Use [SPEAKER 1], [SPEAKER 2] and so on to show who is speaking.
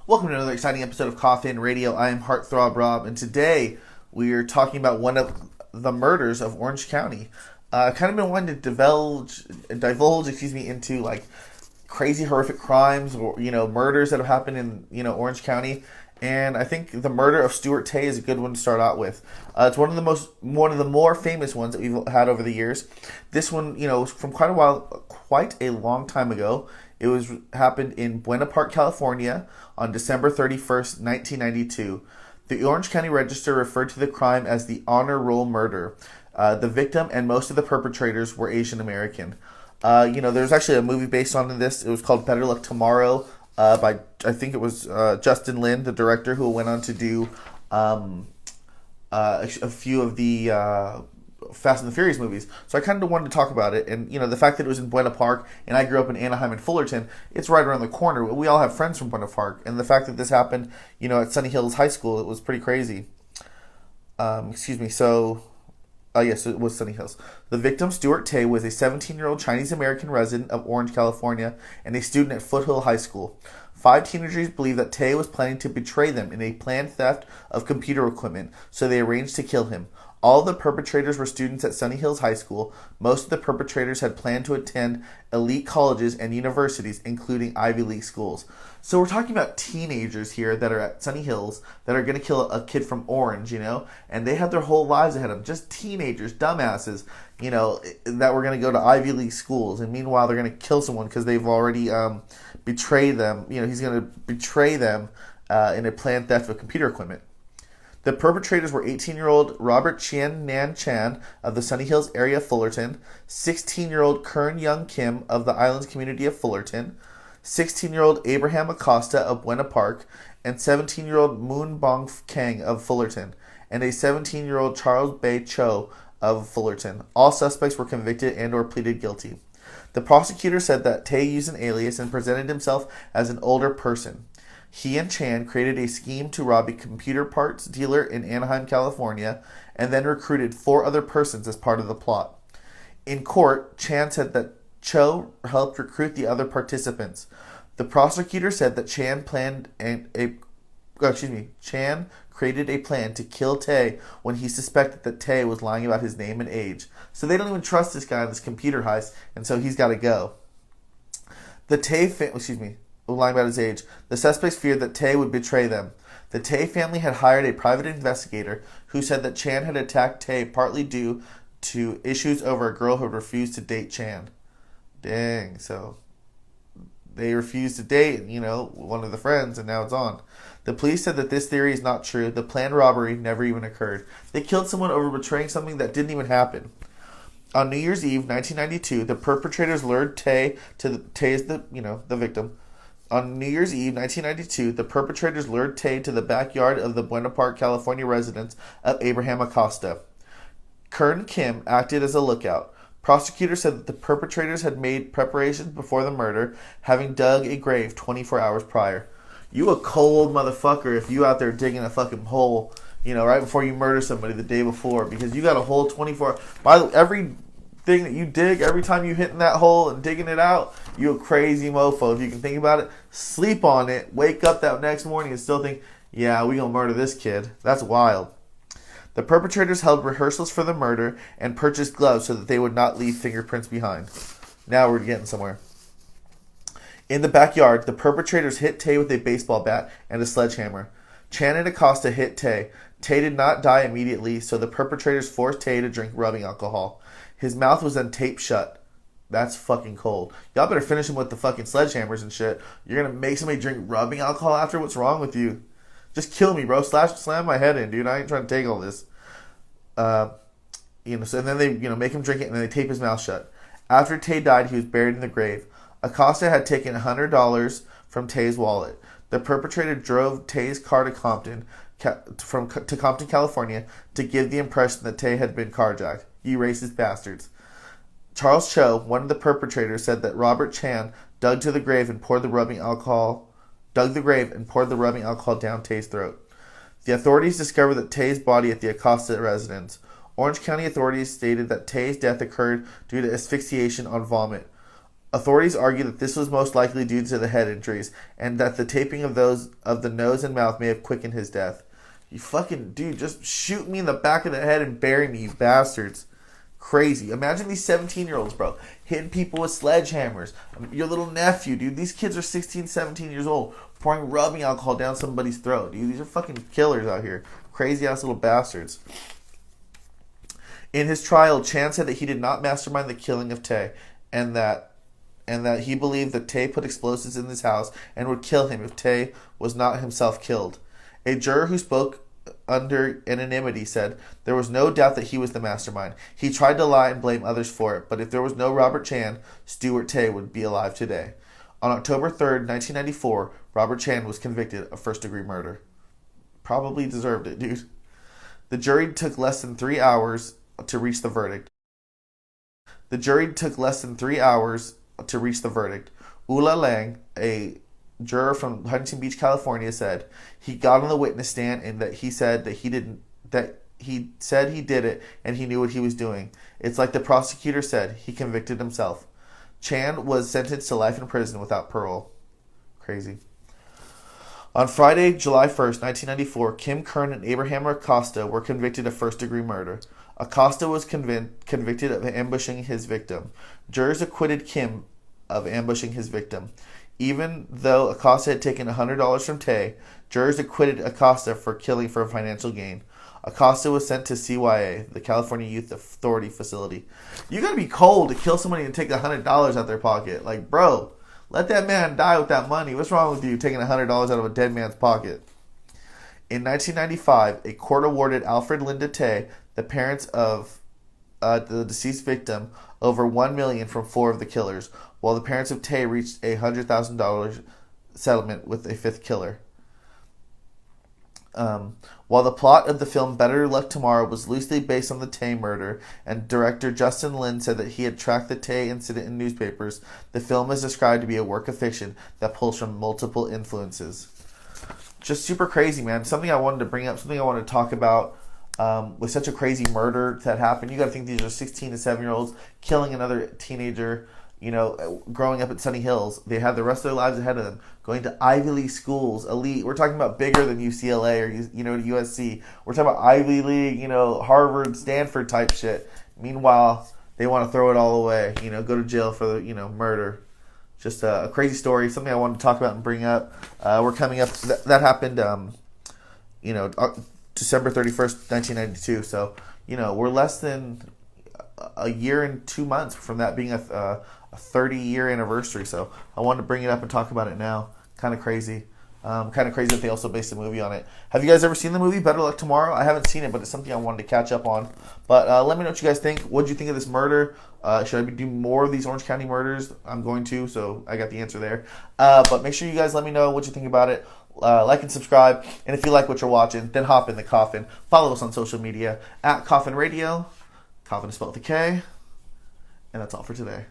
[SPEAKER 1] Welcome to another exciting episode of Koffin Radio. I am Heartthrob Rob, and today we are talking about one of the murders of Orange County. I've kind of been wanting to divulge, into like crazy, horrific crimes or murders that have happened in Orange County. And I think the murder of Stuart Tay is a good one to start out with. It's one of the more famous ones that we've had over the years. This one, was from quite a long time ago. It happened in Buena Park, California, on December 31st, 1992. The Orange County Register referred to the crime as the honor roll murder. The victim and most of the perpetrators were Asian American. There's actually a movie based on this. It was called Better Luck Tomorrow. By I think it was Justin Lin, the director, who went on to do a few of the Fast and the Furious movies. So I kind of wanted to talk about it, and the fact that it was in Buena Park, and I grew up in Anaheim and Fullerton, it's right around the corner. We all have friends from Buena Park, and the fact that this happened, at Sunny Hills High School, it was pretty crazy. Yes, it was Sunny Hills. The victim, Stuart Tay, was a 17-year-old Chinese-American resident of Orange, California, and a student at Foothill High School. 5 teenagers believed that Tay was planning to betray them in a planned theft of computer equipment, so they arranged to kill him. All the perpetrators were students at Sunny Hills High School. Most of the perpetrators had planned to attend elite colleges and universities, including Ivy League schools. So we're talking about teenagers here that are at Sunny Hills that are going to kill a kid from Orange, and they have their whole lives ahead of them. Just teenagers, dumbasses, that were going to go to Ivy League schools. And meanwhile, they're going to kill someone because they've already betrayed them. He's going to betray them in a planned theft of computer equipment. The perpetrators were 18-year-old Robert Chien-Nan Chan of the Sunny Hills area of Fullerton, 16-year-old Kirn Young Kim of the Islands community of Fullerton, 16-year-old Abraham Acosta of Buena Park, and 17-year-old Bong Kang of Fullerton, and a 17-year-old Charles Bay Choe of Fullerton. All suspects were convicted and or pleaded guilty. The prosecutor said that Tay used an alias and presented himself as an older person. He and Chan created a scheme to rob a computer parts dealer in Anaheim, California, and then recruited 4 other persons as part of the plot. In court, Chan said that Choe helped recruit the other participants. The prosecutor said that Chan created a plan to kill Tay when he suspected that Tay was lying about his name and age. So they don't even trust this guy in this computer heist, and so he's got to go. Lying about his age. The suspects feared that Tay would betray them. The Tay family had hired a private investigator who said that Chan had attacked Tay partly due to issues over a girl who refused to date Chan. Dang, so they refused to date, one of the friends, and now it's on. The police said that this theory is not true. The planned robbery never even occurred. They killed someone over betraying something that didn't even happen. On New Year's Eve, 1992, the perpetrators lured Tay the victim. On New Year's Eve, 1992, the perpetrators lured Tay to the backyard of the Buena Park, California residence of Abraham Acosta. Kern Kim acted as a lookout. Prosecutors said that the perpetrators had made preparations before the murder, having dug a grave 24 hours prior. You a cold motherfucker if you out there digging a fucking hole, right before you murder somebody the day before, because you got a hole 24. By the way, every thing that you dig, every time you hitting that hole and digging it out, you a crazy mofo. If you can think about it, sleep on it, wake up that next morning and still think, yeah, we gonna murder this kid. That's wild. The perpetrators held rehearsals for the murder and purchased gloves so that they would not leave fingerprints behind. Now we're getting somewhere. In the backyard, the perpetrators hit Tay with a baseball bat and a sledgehammer. Chan and Acosta hit Tay. Tay did not die immediately, so the perpetrators forced Tay to drink rubbing alcohol. His mouth was then taped shut. That's fucking cold. Y'all better finish him with the fucking sledgehammers and shit. You're gonna make somebody drink rubbing alcohol after? What's wrong with you? Just kill me, bro. Slam my head in, dude. I ain't trying to take all this. So and then they, make him drink it and then they tape his mouth shut. After Tay died, he was buried in the grave. Acosta had taken $100 from Tay's wallet. The perpetrator drove Tay's car to Compton, California, to give the impression that Tay had been carjacked. You racist bastards. Charles Choe, one of the perpetrators, said that Robert Chan dug the grave and poured the rubbing alcohol down Tay's throat. The authorities discovered that Tay's body at the Acosta residence. Orange County authorities stated that Tay's death occurred due to asphyxiation on vomit. Authorities argue that this was most likely due to the head injuries, and that the taping of the nose and mouth may have quickened his death. You fucking dude, just shoot me in the back of the head and bury me, you bastards. Crazy. Imagine these 17-year-olds, bro, hitting people with sledgehammers. Your little nephew, dude. These kids are 16, 17 years old, pouring rubbing alcohol down somebody's throat, dude. These are fucking killers out here. Crazy-ass little bastards. In his trial, Chan said that he did not mastermind the killing of Tay, and that he believed that Tay put explosives in his house and would kill him if Tay was not himself killed. A juror who spoke under anonymity said there was no doubt that he was the mastermind. He tried to lie and blame others for it, but if there was no Robert Chien, Stuart Tay would be alive today. On October 3rd, 1994, Robert Chien was convicted of first-degree murder. Probably deserved it, dude. The jury took less than 3 hours to reach the verdict. Ula Lang, a juror from Huntington Beach, California, said he got on the witness stand and that he said that he did it and he knew what he was doing. It's like the prosecutor said, he convicted himself. Chan was sentenced to life in prison without parole. Crazy. On Friday, July 1st, 1994, Kim, Kern, and Abraham Acosta were convicted of first-degree murder. Acosta was convicted of ambushing his victim. Jurors acquitted Kim of ambushing his victim. Even though Acosta had taken $100 from Tay, jurors acquitted Acosta for killing for financial gain. Acosta was sent to CYA, the California Youth Authority facility. You gotta be cold to kill somebody and take $100 out their pocket. Like, bro, let that man die with that money. What's wrong with you taking $100 out of a dead man's pocket? In 1995, a court awarded Alfred Linda Tay, the parents of the deceased victim, over $1 million from 4 of the killers, while the parents of Tay reached a $100,000 settlement with a 5th killer. While the plot of the film Better Luck Tomorrow was loosely based on the Tay murder, and director Justin Lin said that he had tracked the Tay incident in newspapers, the film is described to be a work of fiction that pulls from multiple influences. Just super crazy, man. Something I wanted to bring up, something I wanted to talk about. With such a crazy murder that happened, you got to think these are 16 to 7-year-olds killing another teenager, growing up at Sunny Hills. They have the rest of their lives ahead of them, going to Ivy League schools, elite. We're talking about bigger than UCLA or USC. We're talking about Ivy League, Harvard, Stanford type shit. Meanwhile, they want to throw it all away, go to jail for the murder. Just a crazy story, something I wanted to talk about and bring up. We're coming up. That happened, December 31st, 1992. So, we're less than a year and 2 months from that being a 30-year anniversary. So I wanted to bring it up and talk about it now. Kind of crazy. Kind of crazy that they also based a movie on it. Have you guys ever seen the movie Better Luck Tomorrow? I haven't seen it, but it's something I wanted to catch up on. But let me know what you guys think. What did you think of this murder? Should I do more of these Orange County murders? I'm going to, so I got the answer there. But make sure you guys let me know what you think about it. Like and subscribe. And if you like what you're watching, then hop in the Koffin. Follow us on social media at Koffin Radio. Koffin is spelled with a K. And that's all for today.